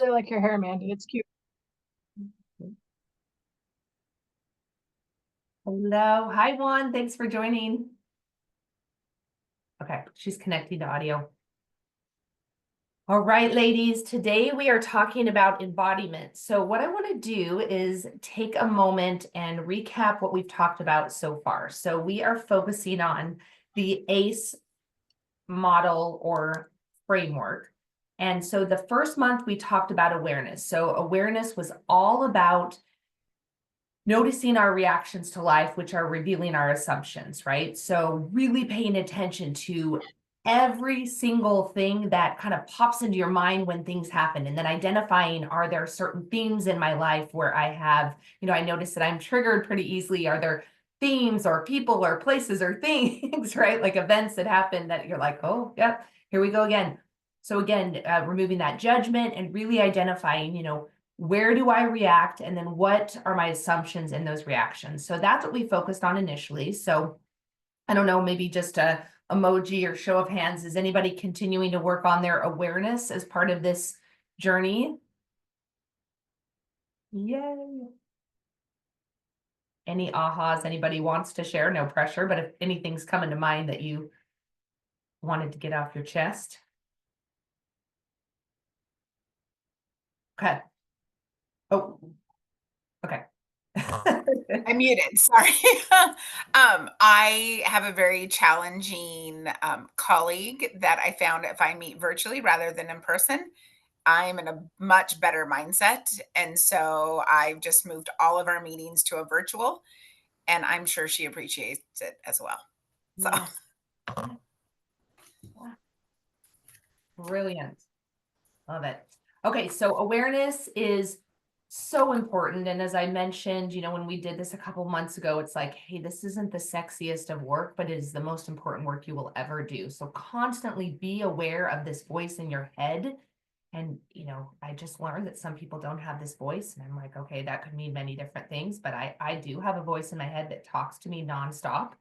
really like your hair, Mandy. It's cute. Hello. Hi, Juan. Thanks for joining. Okay, she's connecting to audio. All right, ladies, today we are talking about embodiment. So what I want to do is take a moment and recap what we've talked about so far. So we are focusing on the ACE model or framework. And so the first month we talked about awareness. So awareness was all about noticing our reactions to life, which are revealing our assumptions, right? So really paying attention to every single thing that kind of pops into your mind when things happen, and then identifying, are there certain themes in my life where I have, I notice that I'm triggered pretty easily. Are there themes or people or places or things, right? Like events that happen that you're like, oh, yep, here we go again. So again, removing that judgment and really identifying, where do I react? And then what are my assumptions in those reactions? So that's what we focused on initially. So I don't know, maybe just a emoji or show of hands. Is anybody continuing to work on their awareness as part of this journey? Yay. Any ahas anybody wants to share? No pressure, but if anything's coming to mind that you wanted to get off your chest. Okay. Oh, okay. I muted, sorry. I have a very challenging colleague that I found if I meet virtually rather than in person, I'm in a much better mindset. And so I've just moved all of our meetings to a virtual, and I'm sure she appreciates it as well. So Yes. Brilliant. Love it. Okay, so awareness is so important. And as I mentioned, when we did this a couple months ago, it's like, hey, this isn't the sexiest of work, but it is the most important work you will ever do. So constantly be aware of this voice in your head. And, I just learned that some people don't have this voice. And I'm like, okay, that could mean many different things, but I do have a voice in my head that talks to me nonstop.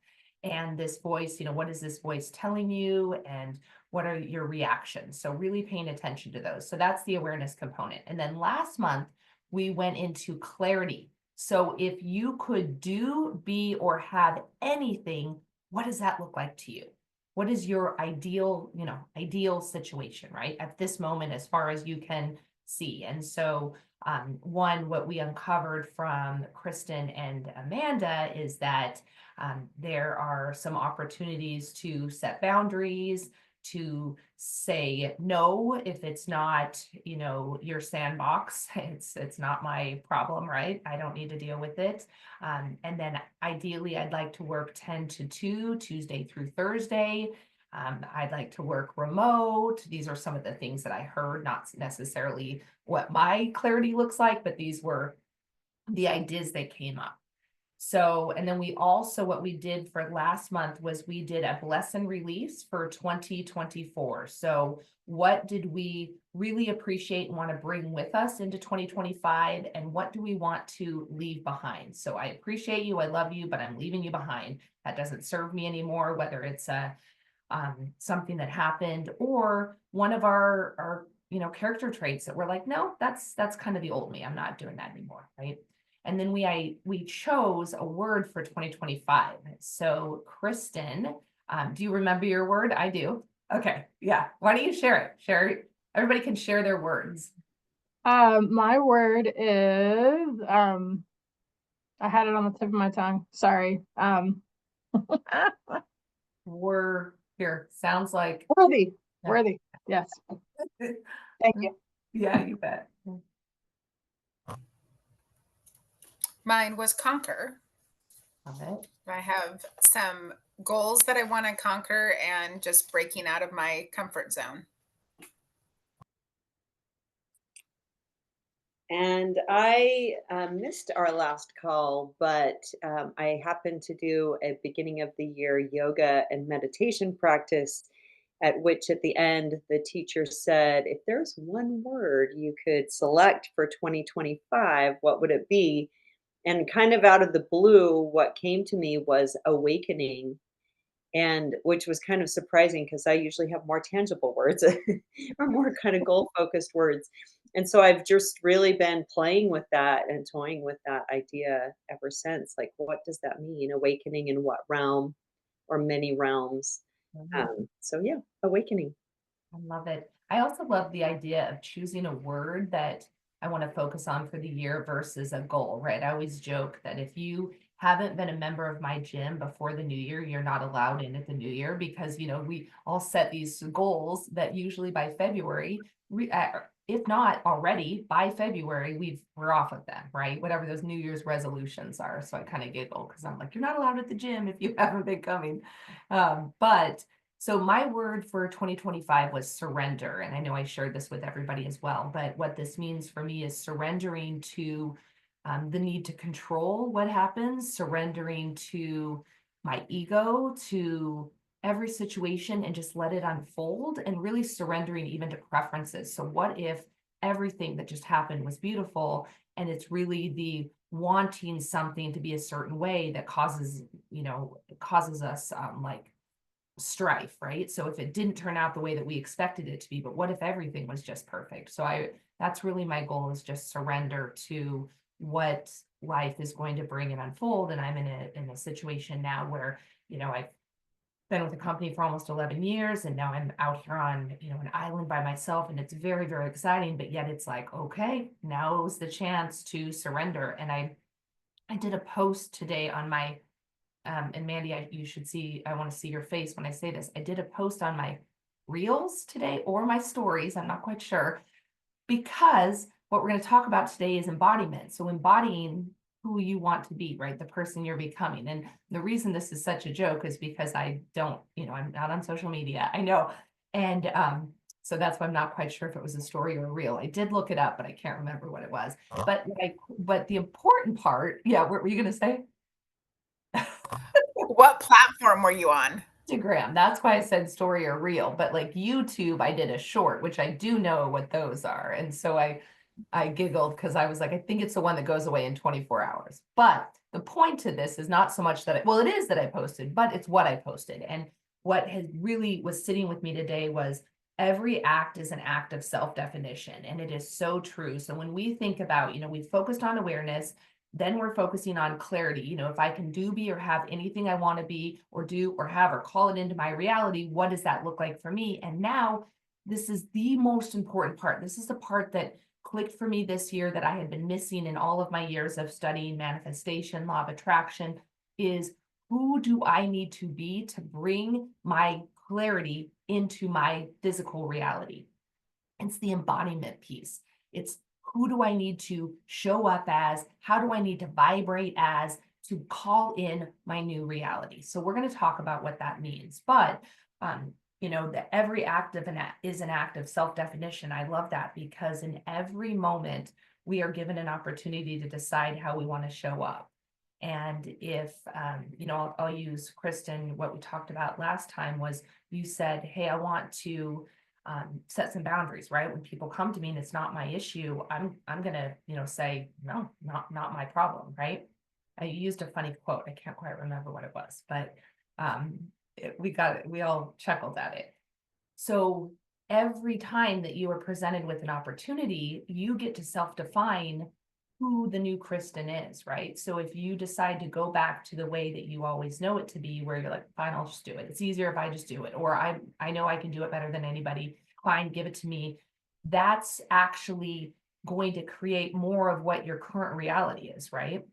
And this voice, what is this voice telling you? And what are your reactions? So really paying attention to those. So that's the awareness component. And then last month, we went into clarity. So if you could do, be, or have anything, what does that look like to you? What is your ideal situation, right? At this moment, as far as you can see. And so what we uncovered from Kristen and Amanda is that there are some opportunities to set boundaries, to say no if it's not, your sandbox. It's not my problem, right? I don't need to deal with it. And then ideally, I'd like to work 10 to 2, Tuesday through Thursday. I'd like to work remote. These are some of the things that I heard, not necessarily what my clarity looks like, but these were the ideas that came up. So, and then what we did for last month was we did a bless and release for 2024. So what did we really appreciate and want to bring with us into 2025? And what do we want to leave behind? So I appreciate you, I love you, but I'm leaving you behind. That doesn't serve me anymore, whether it's something that happened or one of our character traits that we're like, no, that's kind of the old me. I'm not doing that anymore, right? And then we chose a word for 2025. So Kristen, do you remember your word? I do. Okay, yeah. Why don't you share it? Share it. Everybody can share their words. My word is I had it on the tip of my tongue. Sorry. We're here. Sounds like Worthy. yeah. Worthy. Yes. Thank you. Yeah, you bet. mine was conquer. Love it. I have some goals that I want to conquer and just breaking out of my comfort zone. And I missed our last call, but I happened to do a beginning of the year yoga and meditation practice, at which at the end, the teacher said, if there's one word you could select for 2025, what would it be? And kind of out of the blue, what came to me was awakening, and which was kind of surprising because I usually have more tangible words or more kind of goal focused words. And so I've just really been playing with that and toying with that idea ever since. Like, what does that mean? Awakening in what realm or many realms? So yeah, awakening. I love it. I also love the idea of choosing a word that I want to focus on for the year versus a goal, right? I always joke that if you haven't been a member of my gym before the new year, you're not allowed in at the new year because, we all set these goals that usually by February, if not already by February, we're off of them, right? Whatever those New Year's resolutions are. So I kind of giggle because I'm like, you're not allowed at the gym if you haven't been coming. But so my word for 2025 was surrender. And I know I shared this with everybody as well, but what this means for me is surrendering to the need to control what happens, surrendering to my ego, to every situation and just let it unfold and really surrendering even to preferences. So what if everything that just happened was beautiful and it's really the wanting something to be a certain way that causes us like strife, right? So if it didn't turn out the way that we expected it to be, but what if everything was just perfect? So that's really my goal, is just surrender to what life is going to bring and unfold. And I'm in a situation now where, I've been with the company for almost 11 years and now I'm out here on, an island by myself and it's very, very exciting, but yet it's like, okay, now is the chance to surrender. And I did a post today on my and Mandy, you should see, I want to see your face when I say this. I did a post on my reels today or my stories, I'm not quite sure, because what we're going to talk about today is embodiment. So embodying who you want to be, right? The person you're becoming. And the reason this is such a joke is because I don't, I'm not on social media. I know. And so that's why I'm not quite sure if it was a story or a reel. I did look it up, but I can't remember what it was. But the important part, yeah, what were you going to say? What platform were you on? Instagram. That's why I said story or reel. But like YouTube, I did a short, which I do know what those are. And so I giggled because I was like, I think it's the one that goes away in 24 hours. But the point to this is not so much that it is that I posted, but it's what I posted. And what has really was sitting with me today was every act is an act of self-definition. And it is so true. So when we think about, we focused on awareness, then we're focusing on clarity. If I can do, be, or have anything I want to be or do or have or call it into my reality, what does that look like for me? And now this is the most important part. This is the part that clicked for me this year that I had been missing in all of my years of studying manifestation, law of attraction, is who do I need to be to bring my clarity into my physical reality? It's the embodiment piece. It's who do I need to show up as? How do I need to vibrate as to call in my new reality? So we're going to talk about what that means. But that every act of is an act of self-definition. I love that because in every moment we are given an opportunity to decide how we want to show up. And if I'll use Kristen. What we talked about last time was you said, "Hey, I want to." Set some boundaries, right? When people come to me and it's not my issue, I'm gonna, say, no, not my problem, right? I used a funny quote. I can't quite remember what it was, but we all chuckled at it. So every time that you are presented with an opportunity, you get to self-define who the new Kristen is, right? So if you decide to go back to the way that you always know it to be, where you're like, fine, I'll just do it. It's easier if I just do it. Or I know I can do it better than anybody. Fine, give it to me. That's actually going to create more of what your current reality is, right?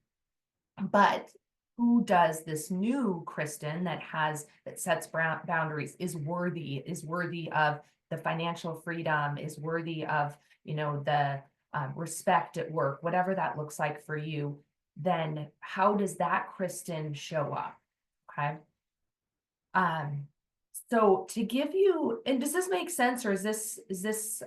But who does this new Kristen that sets boundaries, is worthy of the financial freedom, is worthy of, the respect at work, whatever that looks like for you, then how does that Kristen show up? Okay. So to give you, and does this make sense, or is this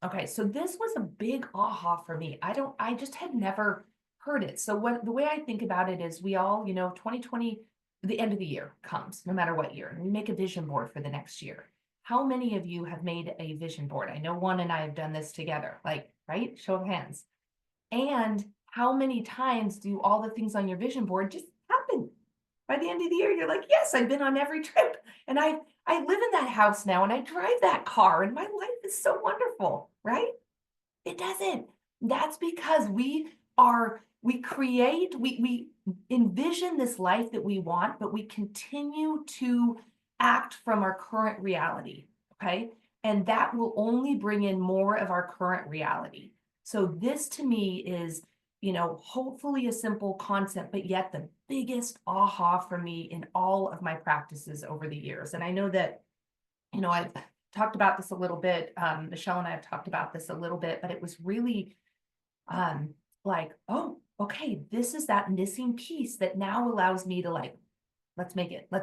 okay? So this was a big aha for me. I just had never heard it. So the way I think about it is we all, 2020, the end of the year comes, no matter what year, and we make a vision board for the next year. How many of you have made a vision board? I know Juan and I have done this together, like, right? Show of hands. And how many times do all the things on your vision board just happen? By the end of the year, you're like, yes, I've been on every trip. And I live in that house now and I drive that car and my life is so wonderful, right? It doesn't. That's because we envision this life that we want, but we continue to act from our current reality. Okay. And that will only bring in more of our current reality. So this to me is, hopefully a simple concept, but yet the biggest aha for me in all of my practices over the years. And I know that, I've talked about this a little bit. Michelle and I have talked about this a little bit, but it was really like, oh, okay, this is that missing piece that now allows me to like, let's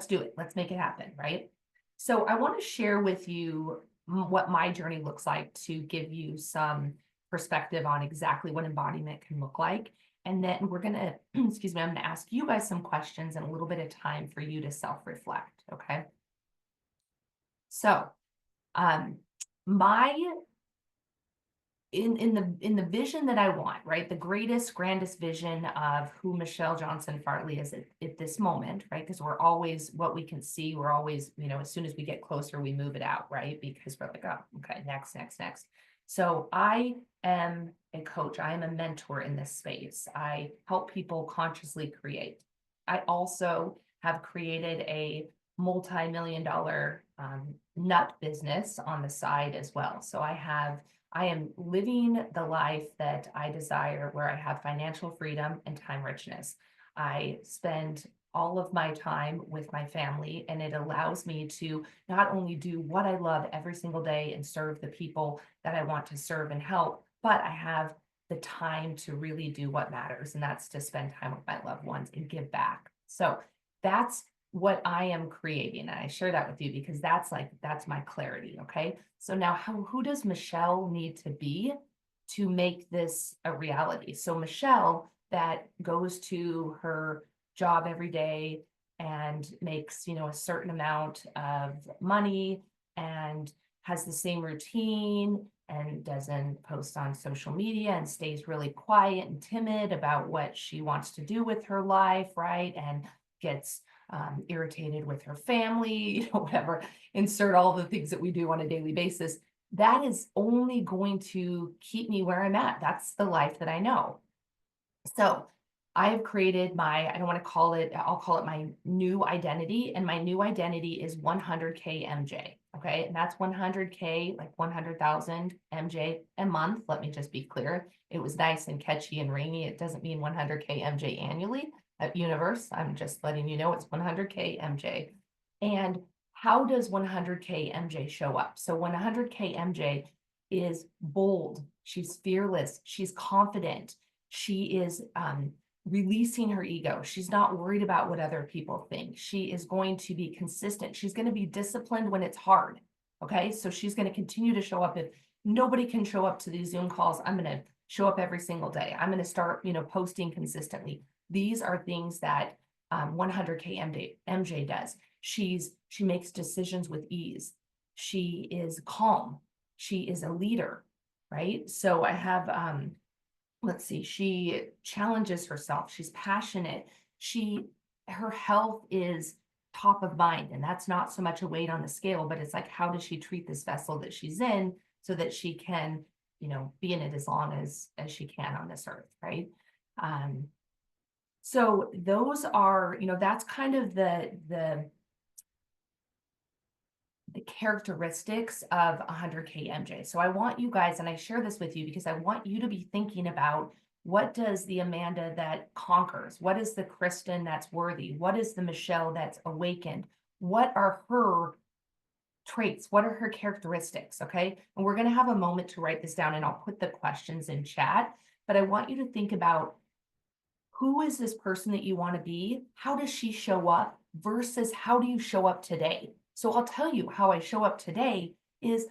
do it, let's make it happen, right? So I want to share with you what my journey looks like to give you some perspective on exactly what embodiment can look like. And then we're going to, excuse me, I'm going to ask you guys some questions and a little bit of time for you to self-reflect, okay? So, my in the vision that I want, right? The greatest, grandest vision of who Michelle Johnson Fartley is at this moment, right? Because we're always what we can see, we're always, as soon as we get closer, we move it out, right? Because we're like, oh, okay, next. So I am a coach, I am a mentor in this space. I help people consciously create. I also have created a multi-million dollar nut business on the side as well. So I am living the life that I desire, where I have financial freedom and time richness. I spend all of my time with my family, and it allows me to not only do what I love every single day and serve the people that I want to serve and help, but I have the time to really do what matters, and that's to spend time with my loved ones and give back. So that's what I am creating. And I share that with you because that's my clarity. Okay. So now who does Michelle need to be to make this a reality? So Michelle that goes to her job every day and makes, a certain amount of money and has the same routine and doesn't post on social media and stays really quiet and timid about what she wants to do with her life, right? And gets irritated with her family, whatever, insert all the things that we do on a daily basis. That is only going to keep me where I'm at. That's the life that I know. So I have created I don't want to call it, I'll call it my new identity. And my new identity is 100K MJ. Okay. And that's 100K, like 100,000 MJ a month. Let me just be clear. It was nice and catchy and rainy. It doesn't mean 100K MJ annually at universe. I'm just letting you know it's 100K MJ. And how does 100K MJ show up? So 100K MJ is bold. She's fearless. She's confident. She is releasing her ego. She's not worried about what other people think. She is going to be consistent. She's going to be disciplined when it's hard. Okay. So she's going to continue to show up. If nobody can show up to these Zoom calls, I'm going to show up every single day. I'm going to start, posting consistently. These are things that 100K MJ does. She makes decisions with ease. She is calm. She is a leader, right? So I have, let's see, she challenges herself. She's passionate. Her health is top of mind. And that's not so much a weight on the scale, but it's like, how does she treat this vessel that she's in so that she can, be in it as long as she can on this earth, right? So those are, that's kind of the characteristics of 100K MJ. So I want you guys, and I share this with you because I want you to be thinking about, what does the Amanda that conquers? What is the Kristen that's worthy? What is the Michelle that's awakened? What are her traits? What are her characteristics? Okay. And we're going to have a moment to write this down, and I'll put the questions in chat, but I want you to think about, who is this person that you want to be? How does she show up versus how do you show up today? So I'll tell you how I show up today is,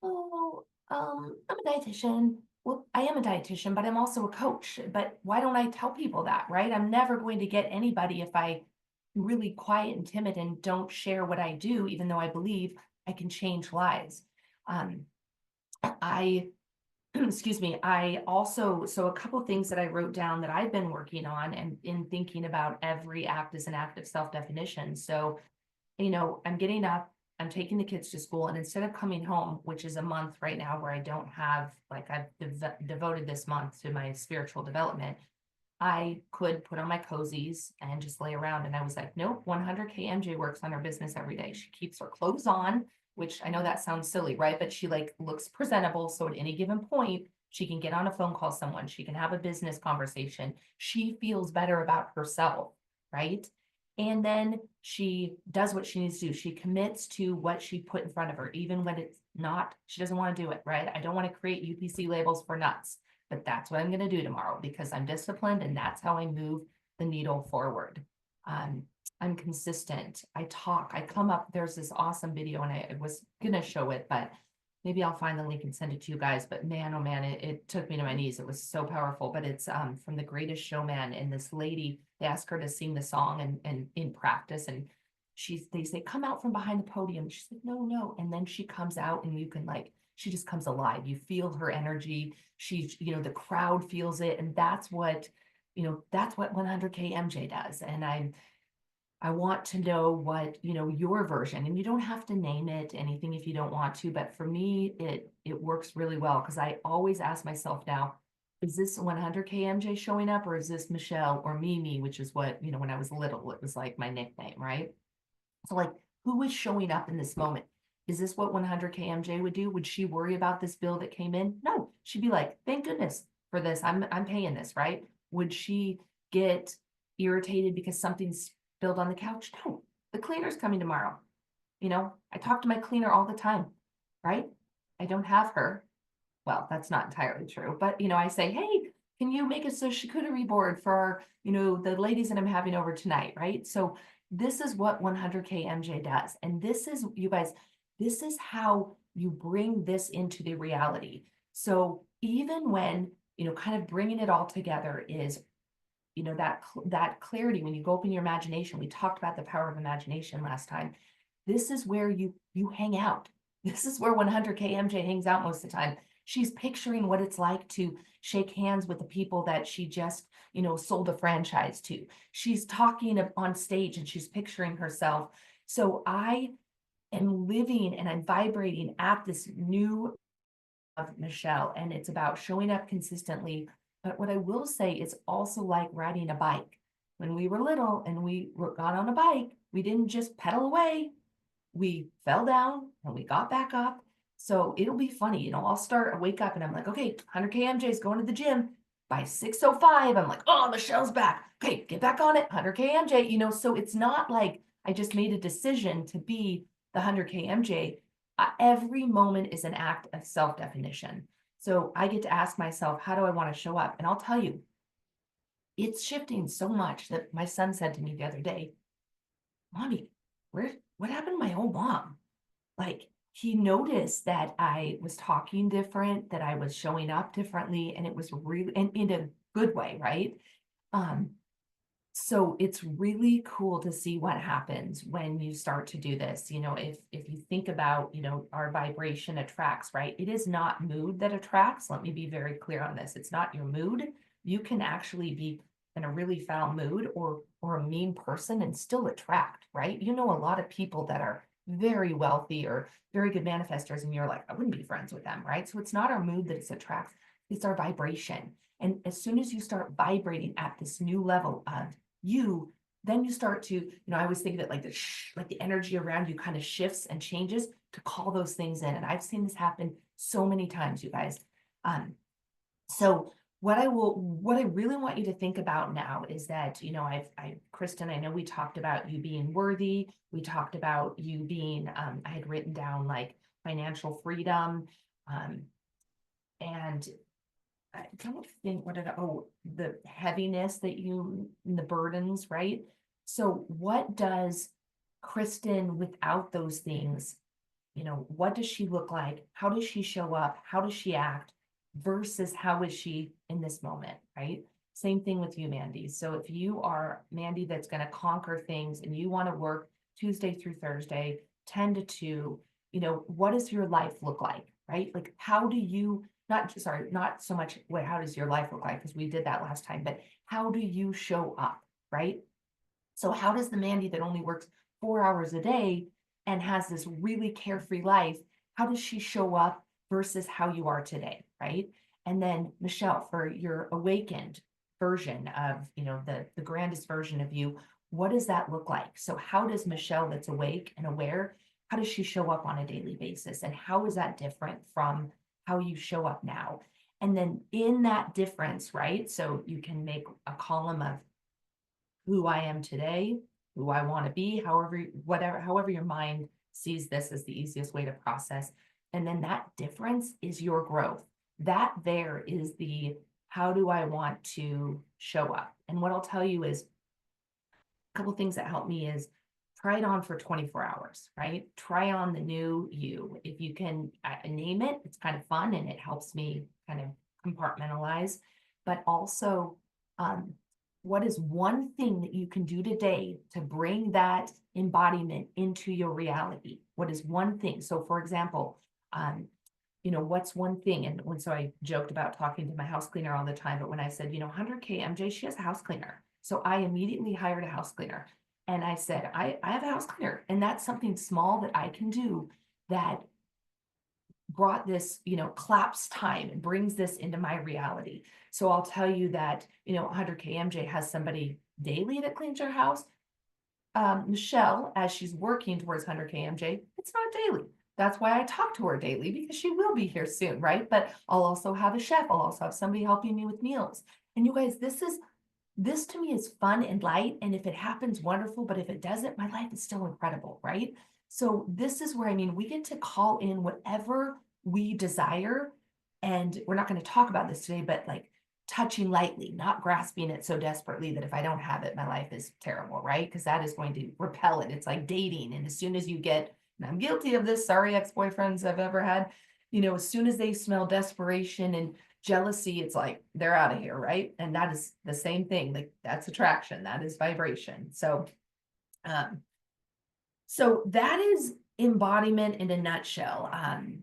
I'm a dietitian. Well, I am a dietitian, but I'm also a coach. But why don't I tell people that, right? I'm never going to get anybody if I'm really quiet and timid and don't share what I do, even though I believe I can change lives. Excuse me, I also, so a couple of things that I wrote down that I've been working on and in thinking about every act as an act of self-definition. So, I'm getting up I'm taking the kids to school, and instead of coming home, which is a month right now where I don't have, like, I've devoted this month to my spiritual development, I could put on my cozies and just lay around. And I was like, nope, 100K MJ works on her business every day. She keeps her clothes on, which I know that sounds silly, right? But she like looks presentable. So at any given point, she can get on a phone call someone, she can have a business conversation. She feels better about herself, right? And then she does what she needs to do. She commits to what she put in front of her, even when it's not, she doesn't want to do it, right? I don't want to create UPC labels for nuts, but that's what I'm going to do tomorrow because I'm disciplined and that's how I move the needle forward. I'm consistent. I talk, I come up, there's this awesome video and I was going to show it, but maybe I'll find the link and send it to you guys. But man, oh man, it took me to my knees. It was so powerful, but it's from The Greatest Showman. And this lady, they ask her to sing the song and in practice. And they say, come out from behind the podium. She's like, no, no. And then she comes out and you can like, she just comes alive. You feel her energy. She's, the crowd feels it. And that's what 100K MJ does. And I want to know what, your version, and you don't have to name it anything if you don't want to, but for me, it works really well because I always ask myself now, is this 100K MJ showing up or is this Michelle or Mimi, which is what, when I was little, it was like my nickname, right? So like, who is showing up in this moment? Is this what 100K MJ would do? Would she worry about this bill that came in? No, she'd be like, thank goodness for this. I'm paying this, right? Would she get irritated because something's spilled on the couch? No, the cleaner's coming tomorrow. I talk to my cleaner all the time, right? I don't have her. Well, that's not entirely true, but I say, hey, can you make a charcuterie board for, the ladies that I'm having over tonight, right? So this is what 100K MJ does. And this is, you guys, this is how you bring this into the reality. So even when, kind of bringing it all together is, that clarity, when you go up in your imagination, we talked about the power of imagination last time. This is where you hang out. This is where 100K MJ hangs out most of the time. She's picturing what it's like to shake hands with the people that she just, sold a franchise to. She's talking on stage and she's picturing herself. So I am living and I'm vibrating at this new of Michelle, and it's about showing up consistently. But what I will say is also like riding a bike. When we were little and we got on a bike, we didn't just pedal away. We fell down and we got back up. So it'll be funny, I wake up and I'm like, okay, 100K MJ is going to the gym. By 6:05, I'm like, oh, Michelle's back. Okay, get back on it, 100K MJ, so it's not like I just made a decision to be the 100K MJ. Every moment is an act of self-definition. So I get to ask myself, how do I want to show up? And I'll tell you, it's shifting so much that my son said to me the other day, Mommy, what happened to my old mom? Like, he noticed that I was talking different, that I was showing up differently, and it was really, and in a good way, right? So it's really cool to see what happens when you start to do this. If you think about, our vibration attracts, right? It is not mood that attracts. Let me be very clear on this. It's not your mood. You can actually be in a really foul mood or a mean person and still attract, right? A lot of people that are very wealthy or very good manifestors, and you're like, I wouldn't be friends with them, right? So it's not our mood that it attracts, it's our vibration. And as soon as you start vibrating at this new level of then you start to, I always think of it like the energy around you kind of shifts and changes to call those things in. And I've seen this happen so many times, you guys. So what I really want you to think about now is that, Kristen, I know we talked about you being worthy. We talked about you being, I had written down like financial freedom, and I don't think the heaviness that the burdens, right? So what does Kristen without those things, what does she look like? How does she show up? How does she act versus how is she in this moment, right? Same thing with you, Mandy. So if you are Mandy that's going to conquer things and you want to work Tuesday through Thursday, 10 to 2, what does your life look like, right? Like, how do you not so much how does your life look like, because we did that last time, but how do you show up, right? So how does the Mandy that only works 4 hours a day and has this really carefree life, how does she show up versus how you are today, right? And then Michelle, for your awakened version of, the grandest version of you, what does that look like? So how does Michelle that's awake and aware, how does she show up on a daily basis? And how is that different from how you show up now? And then in that difference, right? So you can make a column of who I am today, who I want to be, however your mind sees this as the easiest way to process. And then that difference is your growth. That there is the how do I want to show up? And what I'll tell you is a couple things that help me is try it on for 24 hours, right? Try on the new you. If you can name it, it's kind of fun and it helps me kind of compartmentalize. But also, um, what is one thing that you can do today to bring that embodiment into your reality? What is one thing? So, for example, what's one thing? And so I joked about talking to my house cleaner all the time, but when I said, 100K MJ, she has a house cleaner. So I immediately hired a house cleaner. And I said, I have a house cleaner. And that's something small that I can do that brought this, collapse time and brings this into my reality. So I'll tell you that, 100K MJ has somebody daily that cleans your house. Michelle, as she's working towards 100K MJ, it's not daily. That's why I talk to her daily because she will be here soon, right? But I'll also have a chef. I'll also have somebody helping me with meals. And you guys, this to me is fun and light. And if it happens, wonderful. But if it doesn't, my life is still incredible, right? So this is where, we get to call in whatever we desire. And we're not going to talk about this today, but like touching lightly, not grasping it so desperately that if I don't have it, my life is terrible, right? Because that is going to repel it. It's like dating. And as soon as you get, and I'm guilty of this, sorry, ex-boyfriends I've ever had, as soon as they smell desperation and jealousy, it's like they're out of here, right? And that is the same thing. Like that's attraction, that is vibration. So that is embodiment in a nutshell. I'm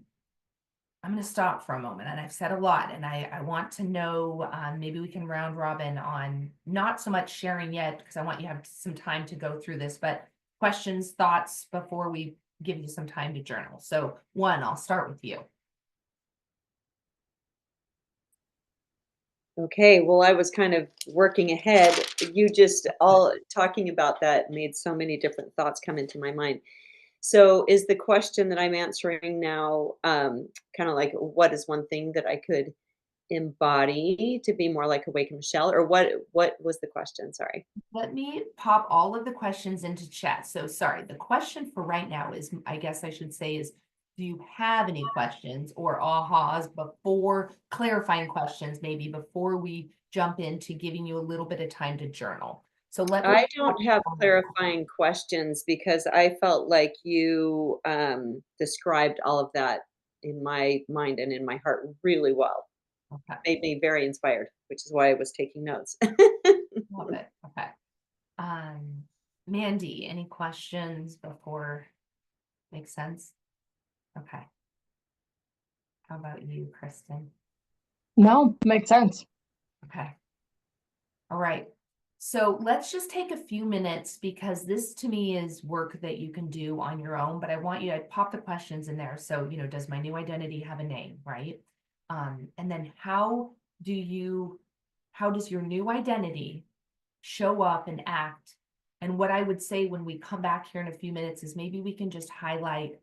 going to stop for a moment, and I've said a lot, and I want to know, maybe we can round robin on not so much sharing yet, because I want you to have some time to go through this, but questions, thoughts before we give you some time to journal. So one, I'll start with you. Okay, well, I was kind of working ahead. You just all talking about that made so many different thoughts come into my mind. So, is the question that I'm answering now kind of like what is one thing that I could embody to be more like Awaken Michelle, or what was the question? Sorry. Let me pop all of the questions into chat. So sorry, the question for right now is, I guess I should say is, do you have any questions or ahas before clarifying questions, maybe before we jump into giving you a little bit of time to journal? So let me I don't have clarifying questions because I felt like you described all of that in my mind and in my heart really well. Okay, Made me very inspired, which is why I was taking notes. love it. Okay. Mandy, any questions before makes sense? Okay. How about you, Kristen? No, makes sense. Okay. All right. So let's just take a few minutes because this to me is work that you can do on your own, but I want you to pop the questions in there. So, does my new identity have a name, right? And then how does your new identity show up and act? And what I would say when we come back here in a few minutes is maybe we can just highlight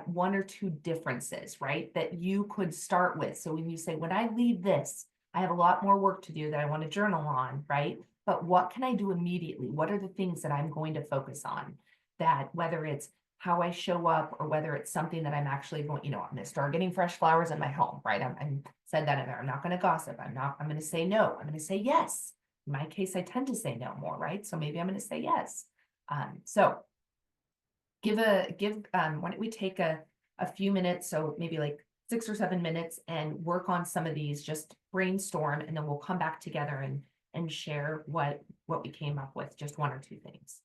one or two differences, right? That you could start with. So when you say, when I leave this, I have a lot more work to do that I want to journal on, right? But what can I do immediately? What are the things that I'm going to focus on? That whether it's how I show up or whether it's something that I'm actually going, I'm going to start getting fresh flowers in my home, right? I'm said that in there. I'm not going to gossip. I'm going to say no. I'm going to say yes. In my case, I tend to say no more, right? So maybe I'm going to say yes. So why don't we take a few minutes, so maybe like 6 or 7 minutes, and work on some of these, just brainstorm, and then we'll come back together and share what we came up with, just one or two things.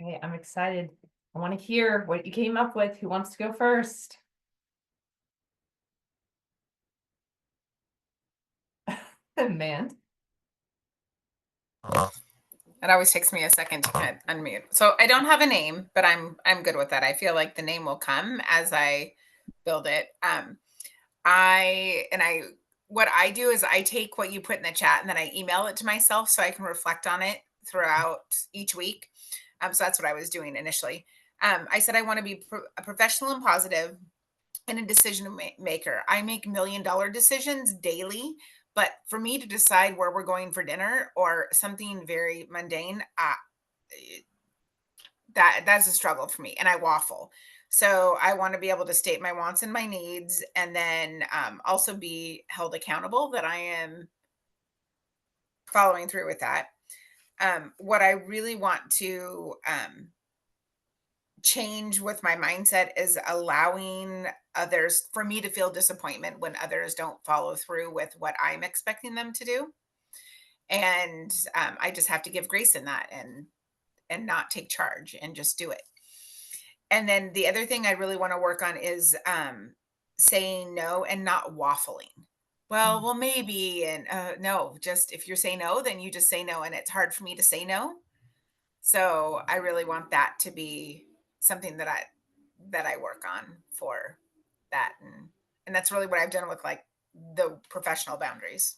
Okay, I'm excited. I want to hear what you came up with. Who wants to go first? Man. It always takes me a second to kind of unmute. So I don't have a name, but I'm good with that. I feel like the name will come as I build it. I what I do is I take what you put in the chat and then I email it to myself so I can reflect on it throughout each week. So that's what I was doing initially. I said I want to be a professional and positive and a decision maker. I make $1 million decisions daily, but for me to decide where we're going for dinner or something very mundane, that's a struggle for me, and I waffle. So I want to be able to state my wants and my needs, and then also be held accountable that I am following through with that. What I really want to change with my mindset is allowing others for me to feel disappointment when others don't follow through with what I'm expecting them to do. And I just have to give grace in that and not take charge and just do it. And then the other thing I really want to work on is saying no and not waffling. Well, maybe, and no, just if you're saying no, then you just say no. And it's hard for me to say no. So I really want that to be something that I work on for that. And that's really what I've done with like the professional boundaries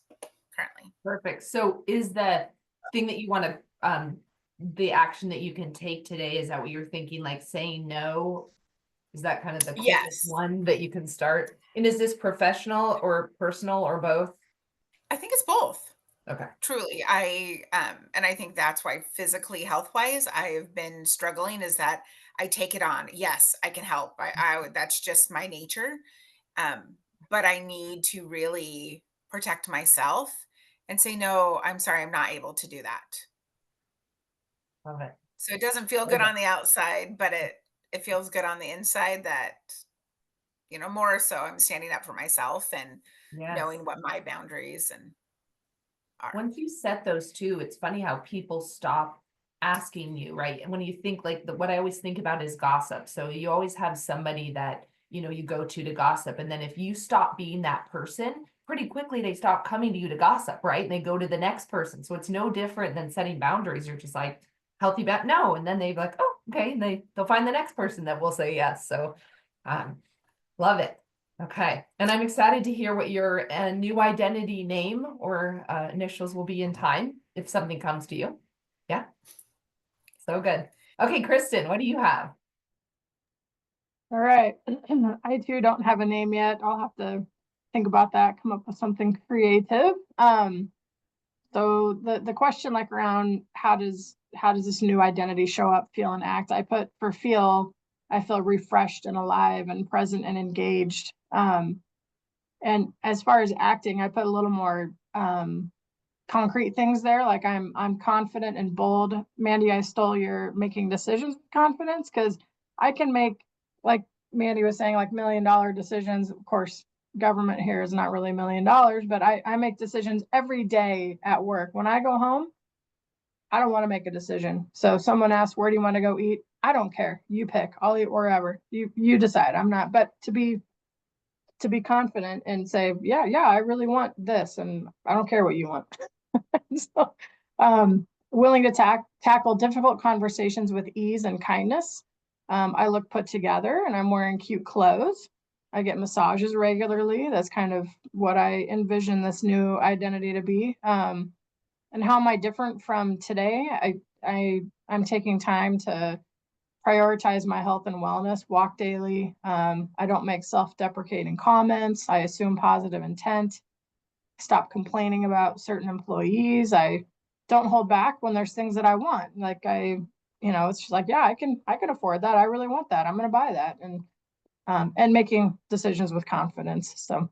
currently. Perfect. So is the thing that you want to, the action that you can take today, is that what you're thinking, like saying no? Is that kind of the quickest Yes. one that you can start? And is this professional or personal or both? I think it's both. Okay. Truly. And I think that's why physically health wise I've been struggling is that I take it on. Yes, I can help. That's just my nature. But I need to really protect myself and say, no, I'm sorry, I'm not able to do that. Love it. So it doesn't feel good on the outside, but it feels good on the inside that, more so I'm standing up for myself and Yes. knowing what my boundaries and are. Once you set those two, it's funny how people stop asking you, right? And when you think like what I always think about is gossip. So you always have somebody that, you go to gossip. And then if you stop being that person, pretty quickly they stop coming to you to gossip, right? And they go to the next person. So it's no different than setting boundaries. You're just like, healthy no. And then they're like, oh, okay. And they'll find the next person that will say yes. So love it. Okay. And I'm excited to hear what your new identity name or initials will be in time if something comes to you. Yeah. So good. Okay, Kristen, what do you have? All right. I too don't have a name yet. I'll have to think about that, come up with something creative. So the question like around how does this new identity show up, feel, and act? I put for feel, I feel refreshed and alive and present and engaged. And as far as acting, I put a little more concrete things there. Like I'm confident and bold. Mandy, I stole your making decisions with confidence because I can make, like Mandy was saying, like $1 million decisions. Of course, government here is not really $1 million, but I make decisions every day at work. When I go home, I don't want to make a decision. So someone asks, where do you want to go eat? I don't care. You pick. I'll eat wherever. You decide. I'm not, but to be confident and say, yeah, I really want this, and I don't care what you want. So, willing to tackle difficult conversations with ease and kindness. I look put together and I'm wearing cute clothes. I get massages regularly. That's kind of what I envision this new identity to be. And how am I different from today? I'm taking time to prioritize my health and wellness, walk daily. I don't make self-deprecating comments. I assume positive intent. Stop complaining about certain employees. I don't hold back when there's things that I want. Like it's just like, yeah, I can afford that. I really want that. I'm going to buy that. And making decisions with confidence. So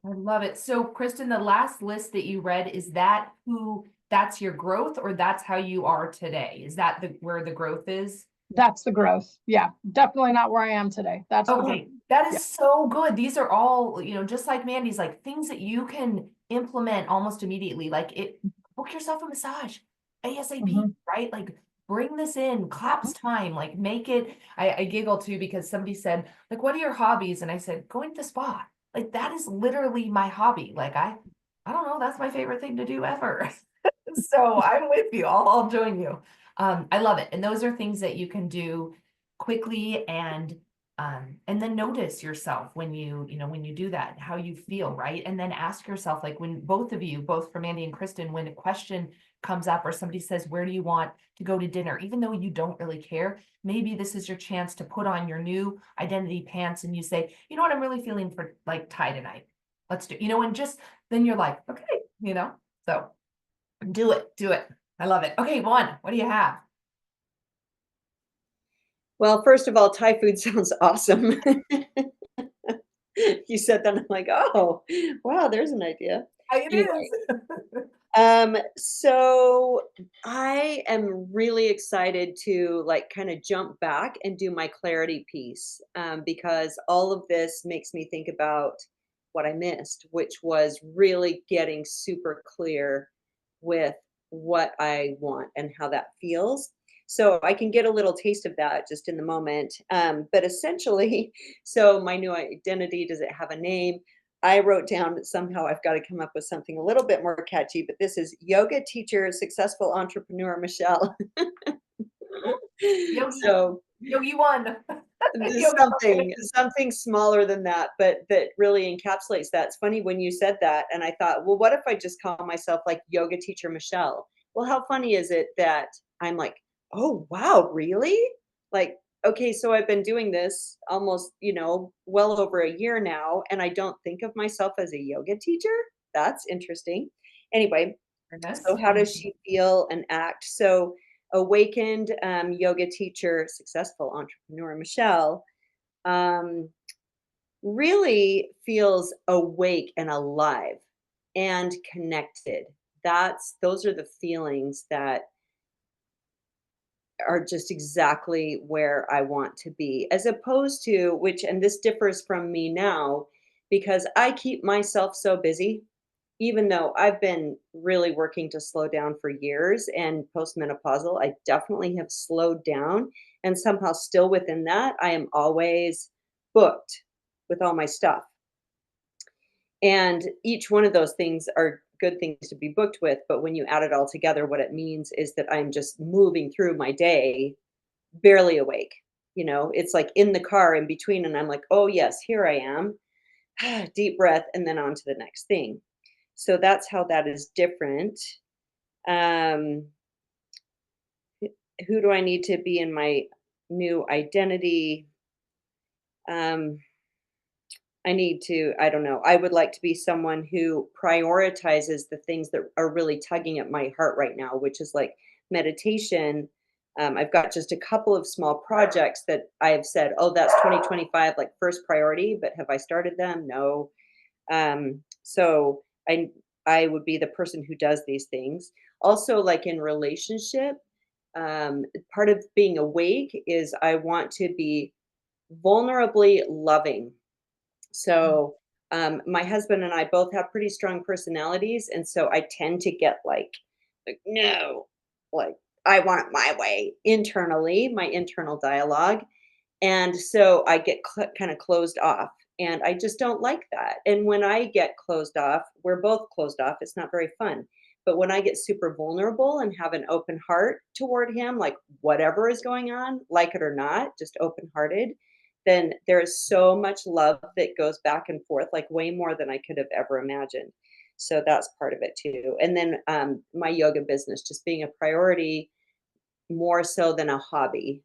I love it. So Kristen, the last list that you read, is that's your growth, or that's how you are today? Is that where the growth is? that's the growth. Yeah, definitely not where I am today. That's okay. That is so good. These are all, just like Mandy's, like things that you can implement almost immediately. Like book yourself a massage ASAP, right? Like bring this in, claps time, like make it, I giggle too because somebody said, like, what are your hobbies? And I said, going to the spa. Like that is literally my hobby. Like I don't know, that's my favorite thing to do ever. So I'm with you. I'll join you. I love it. And those are things that you can do quickly and then notice yourself when when you do that, how you feel, right? And then ask yourself, like when both of you, both from Andy and Kristen, when a question comes up or somebody says, where do you want to go to dinner? Even though you don't really care, maybe this is your chance to put on your new identity pants and you say, you know what, I'm really feeling for like tie tonight. Let's do, and just then you're like, okay, so do it. I love it. Okay, one, what do you have? Well, first of all, Thai food sounds awesome. You said that, I'm like, "Oh, wow, there's an idea." It Anyway, is. so I am really excited to, like, kinda jump back and do my clarity piece, because all of this makes me think about what I missed, which was really getting super clear with what I want and how that feels. So I can get a little taste of that just in the moment. But essentially, so my new identity, does it have a name? I wrote down that somehow I've got to come up with something a little bit more catchy, but this is yoga teacher, successful entrepreneur, Michelle. Yogi, So Yogi won. there's Yoga. something smaller than that, but that really encapsulates that. It's funny when you said that, and I thought, well, what if I just call myself like yoga teacher Michelle? Well, how funny is it that I'm like, oh wow, really? Like, okay, so I've been doing this almost, well over a year now, and I don't think of myself as a yoga teacher. That's interesting. Anyway, so how does she feel and act? So awakened yoga teacher, successful entrepreneur Michelle um, really feels awake and alive and connected. Those are the feelings that are just exactly where I want to be, as opposed to which, and this differs from me now because I keep myself so busy, even though I've been really working to slow down for years and postmenopausal, I definitely have slowed down. And somehow, still within that, I am always booked with all my stuff. And each one of those things are good things to be booked with. But when you add it all together, what it means is that I'm just moving through my day barely awake. It's like in the car in between, and I'm like, oh, yes, here I am. Deep breath, and then on to the next thing. So that's how that is different. Um, who do I need to be in my new identity? Um, I don't know. I would like to be someone who prioritizes the things that are really tugging at my heart right now, which is like meditation. I've got just a couple of small projects that I have said, oh, that's 2025, like first priority, but have I started them? No. So I would be the person who does these things. Also, like in relationship, part of being awake is I want to be vulnerably loving. So my husband and I both have pretty strong personalities, and so I tend to get like no, like I want it my way internally, my internal dialogue. And so I get kind of closed off. And I just don't like that. And when I get closed off, we're both closed off. It's not very fun. But when I get super vulnerable and have an open heart toward him, like whatever is going on, like it or not, just open hearted, then there is so much love that goes back and forth, like way more than I could have ever imagined. So that's part of it too. And then my yoga business just being a priority more so than a hobby.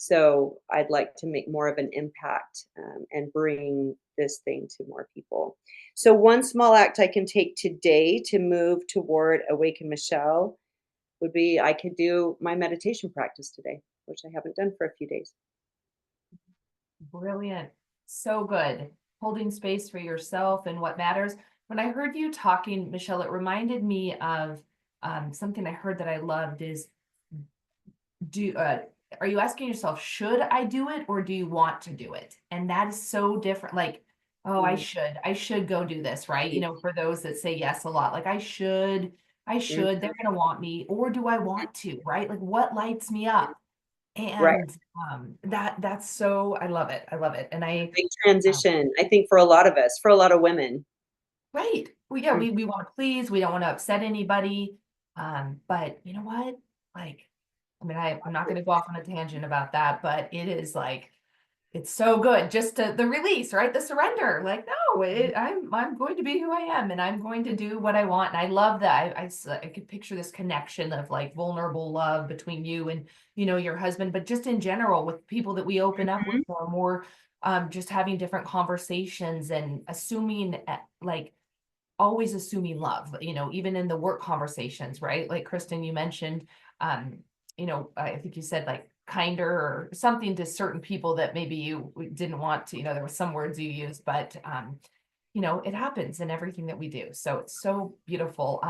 So I'd like to make more of an impact and bring this thing to more people. So one small act I can take today to move toward Awaken Michelle would be I could do my meditation practice today, which I haven't done for a few days. Brilliant. So good. Holding space for yourself and what matters. When I heard you talking, Michelle, it reminded me of something I heard that I loved is do are you asking yourself, should I do it or do you want to do it? And that is so different. Like, oh, I Mm, should go do this, right? For those that say yes a lot, like I I should, they're gonna want me, or do I want to, right? Like what lights me up? Right. And that's so, I love it. I love it. And Big transition, I think, for a lot of us, for a lot of women. right. Well, yeah, we want to please, we don't want to upset anybody. But you know what? Like, I mean, I'm not gonna go off on a tangent about that, but it is like it's so good just to the release, right? The surrender. Like, no, I'm going to be who I am and I'm going to do what I want. And I love that. I could picture this connection of like vulnerable love between you and, your husband, but just in general with people that we open up with more, just having different conversations and assuming like always assuming love, even in the work conversations, right? Like Kristen, you mentioned, I think you said like kinder or something to certain people that maybe you didn't want to, there were some words you used, but, it happens in everything that we do. So it's so beautiful.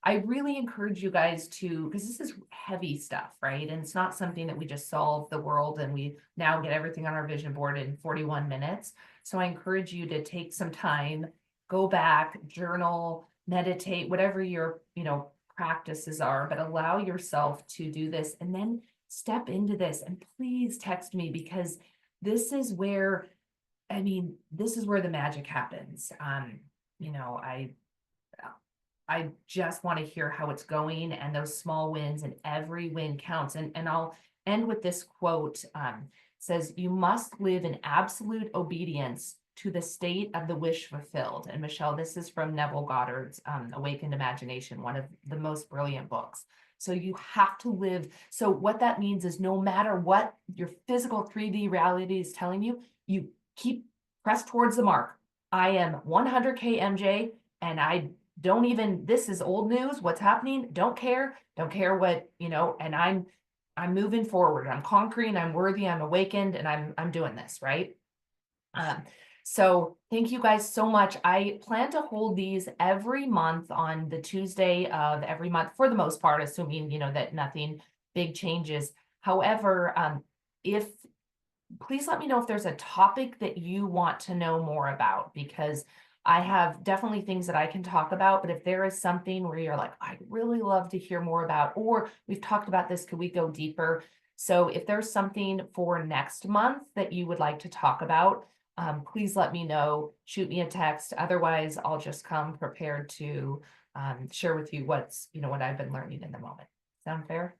I really encourage you guys to, because this is heavy stuff, right? And it's not something that we just solve the world and we now get everything on our vision board in 41 minutes. So I encourage you to take some time, go back, journal, meditate, whatever your, practices are, but allow yourself to do this and then step into this. And please text me because this is where, this is where the magic happens. I just want to hear how it's going and those small wins, and every win counts. And I'll end with this quote. Says, "You must live in absolute obedience to the state of the wish fulfilled." And Michelle, this is from Neville Goddard's Awakened Imagination, one of the most brilliant books. So you have to live. So what that means is no matter what your physical 3D reality is telling you, you keep press towards the mark. I am 100K MJ and I don't even, this is old news. What's happening? Don't care what, and I'm moving forward. I'm conquering, I'm worthy, I'm awakened, and I'm doing this, right? So thank you guys so much. I plan to hold these every month on the Tuesday of every month for the most part, assuming, that nothing big changes. However, please let me know if there's a topic that you want to know more about, because I have definitely things that I can talk about, but if there is something where you're like, I'd really love to hear more about, or we've talked about this, could we go deeper? So if there's something for next month that you would like to talk about, please let me know, shoot me a text. Otherwise, I'll just come prepared to share with you what I've been learning in the moment. Sound fair?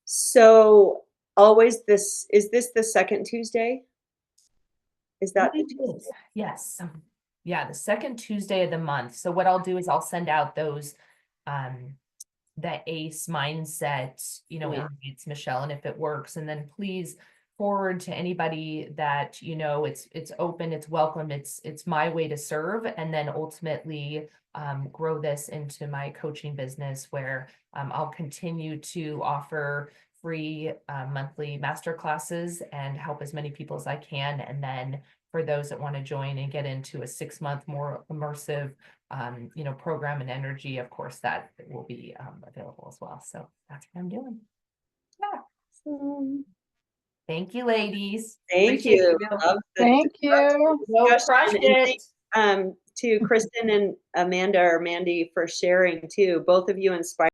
So always is this the second Tuesday? Is that the Tuesday? Yes. Yeah, the second Tuesday of the month. So what I'll do is I'll send out those the ACE mindset, it's Michelle, and if it works, and then please forward to anybody that it's open, it's welcome, it's my way to serve, and then ultimately grow this into my coaching business where I'll continue to offer free monthly master classes and help as many people as I can. And then for those that want to join and get into a 6-month more immersive program and energy, of course, that will be available as well. So that's what I'm doing. Yeah. Thank you, ladies. Thank Appreciate you. you. Love Thank you. Well, discussion. crushed And it. thanks, to Kristen and Amanda or Mandy for sharing too. Both of you inspired